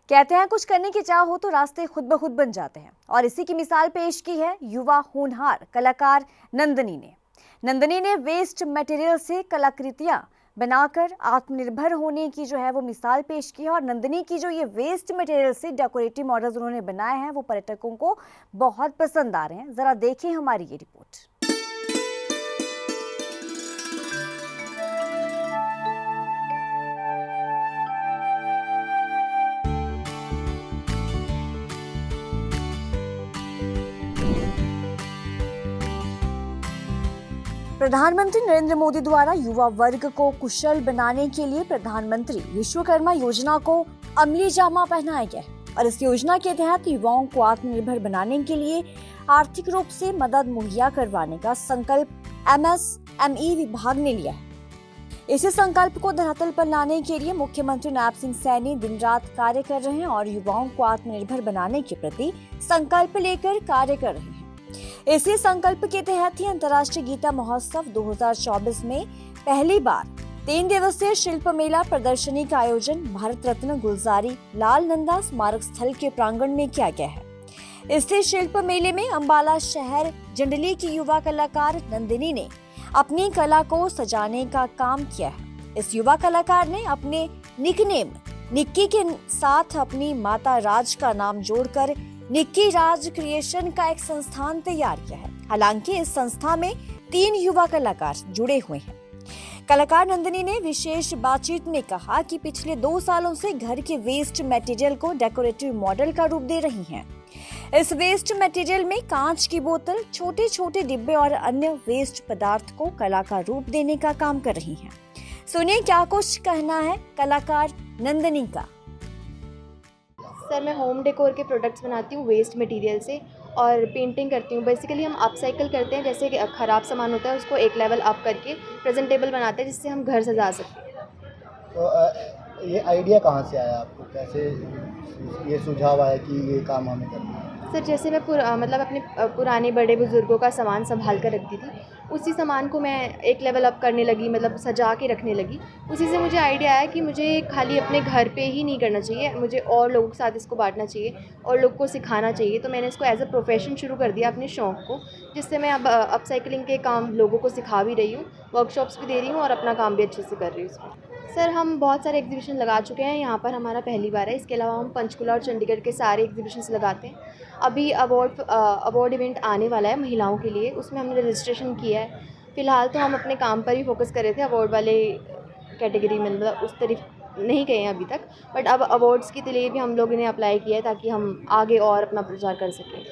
कहते हैं कुछ करने की चाह हो तो रास्ते खुद ब खुद बन जाते हैं और इसी की मिसाल पेश की है युवा होनहार कलाकार नंदनी ने। नंदनी ने वेस्ट मटेरियल से कलाकृतियां बनाकर आत्मनिर्भर होने की वो मिसाल पेश की है। और नंदनी की जो ये वेस्ट मटेरियल से डेकोरेटिव मॉडल्स उन्होंने बनाए हैं वो पर्यटकों को बहुत पसंद आ रहे हैं। जरा देखें हमारी ये रिपोर्ट। प्रधानमंत्री नरेंद्र मोदी द्वारा युवा वर्ग को कुशल बनाने के लिए प्रधानमंत्री विश्वकर्मा योजना को अमली जामा पहनाया गया है और इस योजना के तहत युवाओं को आत्मनिर्भर बनाने के लिए आर्थिक रूप से मदद मुहैया करवाने का संकल्प MSME विभाग ने लिया है। इसी संकल्प को धरातल पर लाने के लिए मुख्यमंत्री नायब सिंह सैनी दिन रात कार्य कर रहे हैं और युवाओं को आत्मनिर्भर बनाने के प्रति संकल्प लेकर कार्य कर रहे हैं। इसी संकल्प के तहत ही अंतर्राष्ट्रीय गीता महोत्सव 2024 में पहली बार 3 दिवसीय शिल्प मेला प्रदर्शनी का आयोजन भारत रत्न गुलजारी लाल नंदा स्मारक स्थल के प्रांगण में किया गया है। इस शिल्प मेले में अंबाला शहर जंडली की युवा कलाकार नंदिनी ने अपनी कला को सजाने का काम किया है। इस युवा कलाकार ने अपने निकनेम निक्की के साथ अपनी माता राज का नाम जोड़कर निक्की राज क्रिएशन का एक संस्थान तैयार किया है। हालांकि इस संस्था में 3 युवा कलाकार जुड़े हुए हैं। कलाकार नंदिनी ने विशेष बातचीत में कहा कि पिछले 2 सालों से घर के वेस्ट मटेरियल को डेकोरेटिव मॉडल का रूप दे रही हैं। इस वेस्ट मटेरियल में कांच की बोतल, छोटे छोटे डिब्बे और अन्य वेस्ट पदार्थ को कला का रूप देने का काम कर रही हैं। सुनिए क्या कुछ कहना है कलाकार नंदिनी का। सर, मैं होम डेकोर के प्रोडक्ट्स बनाती हूँ वेस्ट मटेरियल से और पेंटिंग करती हूँ। बेसिकली हम अपसाइकिल करते हैं, जैसे कि ख़राब सामान होता है उसको एक लेवल अप करके प्रेजेंटेबल बनाते हैं जिससे हम घर सजा सकें। तो ये आइडिया कहाँ से आया आपको, कैसे ये सुझाव आया कि ये काम हमें करना है? सर, जैसे मैं अपने पुराने बड़े बुज़ुर्गों का सामान संभाल कर रखती थी, उसी सामान को मैं एक लेवल अप करने लगी, मतलब सजा के रखने लगी। उसी से मुझे आइडिया आया कि मुझे खाली अपने घर पे ही नहीं करना चाहिए, मुझे और लोगों के साथ इसको बांटना चाहिए और लोगों को सिखाना चाहिए। तो मैंने इसको एज अ प्रोफेशन शुरू कर दिया अपने शौक़ को, जिससे मैं अब अपसाइक्लिंग के काम लोगों को सिखा भी रही हूँ, वर्कशॉप्स भी दे रही हूँ और अपना काम भी अच्छे से कर रही हूँ। सर, हम बहुत सारे एग्जीबिशन लगा चुके हैं, यहाँ पर हमारा पहली बार है। इसके अलावा हम पंचकुला और चंडीगढ़ के सारे एग्जीबिशंस लगाते हैं। अभी अवार्ड इवेंट आने वाला है महिलाओं के लिए, उसमें हमने रजिस्ट्रेशन किया है। फ़िलहाल तो हम अपने काम पर ही फोकस कर रहे थे, अवार्ड वाले कैटेगरी में मतलब उस तरफ नहीं गए हैं अभी तक, बट अब अवार्ड्स के लिए भी हम लोगों ने अप्लाई किया है ताकि हम आगे और अपना प्रचार कर सकें।